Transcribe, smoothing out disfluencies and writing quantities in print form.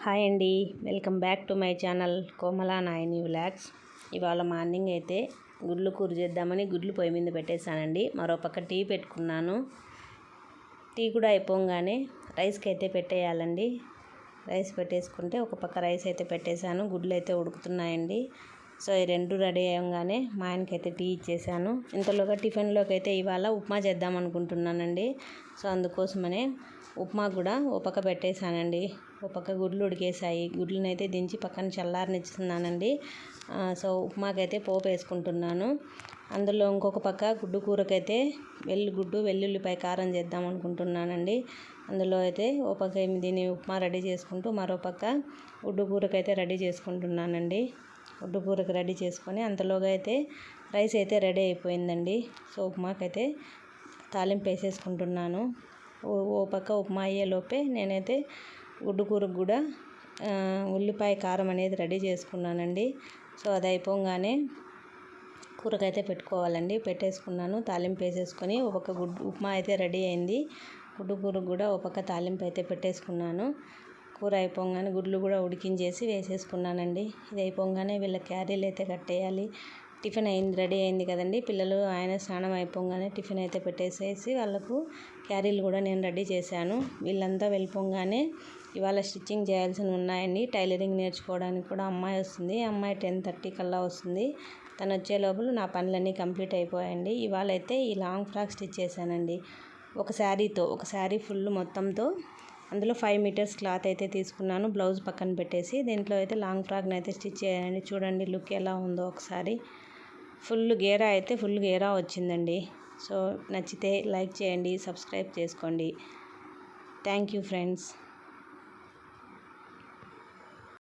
Hi అండి, welcome back to my channel Komala Nayani vlogs. ఇవాళ morning అయితే గుడ్లు కూర చేద్దామని గుడ్లు పొయ్యి మీద పెట్టేశానండి. మరోపక్క టీ పెట్టుకున్నాను. టీ కూడా అయిపోగానే రైస్కి అయితే పెట్టేయాలండి. రైస్ పెట్టేసుకుంటే ఒక పక్క రైస్ అయితే పెట్టేశాను. గుడ్లు అయితే ఉడుకుతున్నాయండి. సో ఈ రెండు రెడీ అయ్యంగానే మా ఆయనకైతే టీ ఇచ్చేసాను. ఇంతలోగా టిఫిన్లోకి అయితే ఇవాళ ఉప్మా చేద్దాం అనుకుంటున్నానండి. సో అందుకోసమనే ఉప్మా కూడా ఓ పక్క పెట్టేశానండి. ఓ పక్క గుడ్లు ఉడికేసాయి. గుడ్లను అయితే దించి పక్కన చల్లారనిస్తున్నానండి. సో ఉప్మాకైతే పోపు వేసుకుంటున్నాను. అందులో ఇంకొక పక్క గుడ్డు కూరకైతే వెల్లుల్లిపాయ కారం చేద్దాం అనుకుంటున్నానండి. అందులో అయితే ఓ పక్క దీన్ని ఉప్మా రెడీ చేసుకుంటూ మరో పక్క గుడ్డు కూరకైతే రెడీ చేసుకుంటున్నానండి. గుడ్డు కూరకు రెడీ చేసుకొని అంతలోగా అయితే రైస్ అయితే రెడీ అయిపోయిందండి. సో ఉప్మాకైతే తాలింపు వేసేసుకుంటున్నాను. ఓ పక్క ఉప్మా అయ్యేలోపే నేనైతే గుడ్డు కూరకు కూడా ఉల్లిపాయ కారం అనేది రెడీ చేసుకున్నానండి. సో అది అయిపోగానే కూరకైతే పెట్టుకోవాలండి. పెట్టేసుకున్నాను. తాలింపు వేసేసుకొని ఒక పక్క ఉప్మా అయితే రెడీ అయింది. గుడ్డు కూరకు కూడా ఒక పక్క తాలింపు అయితే పెట్టేసుకున్నాను. కూర అయిపోగానే గుడ్లు కూడా ఉడికించేసి వేసేసుకున్నానండి. ఇది అయిపోగానే వీళ్ళ క్యారీలు అయితే కట్టేయాలి. టిఫిన్ రెడీ అయింది కదండి. పిల్లలు ఆయన స్నానం అయిపోగానే టిఫిన్ అయితే పెట్టేసేసి వాళ్ళకు క్యారీలు కూడా నేను రెడీ చేశాను. వీళ్ళంతా వెళ్ళిపోగానే ఇవాళ స్టిచ్చింగ్ చేయాల్సినవి ఉన్నాయండి. టైలరింగ్ నేర్చుకోవడానికి కూడా అమ్మాయి వస్తుంది. అమ్మాయి 10:30 కల్లా వస్తుంది. తను వచ్చే లోపల నా పనులన్నీ కంప్లీట్ అయిపోయాయండి. ఇవాళ అయితే ఈ లాంగ్ ఫ్రాక్ స్టిచ్ చేశానండి. ఒక శారీ ఫుల్ మొత్తంతో అందులో 5 మీటర్స్ క్లాత్ అయితే తీసుకున్నాను. బ్లౌజ్ పక్కన పెట్టేసి దీంట్లో అయితే లాంగ్ ఫ్రాక్ని అయితే స్టిచ్ చేయాలండి. చూడండి లుక్ ఎలా ఉందో ఒకసారి. ఫుల్ గేరా వచ్చిందండి. సో నచ్చితే లైక్ చేయండి, సబ్స్క్రైబ్ చేసుకోండి. Thank you friends.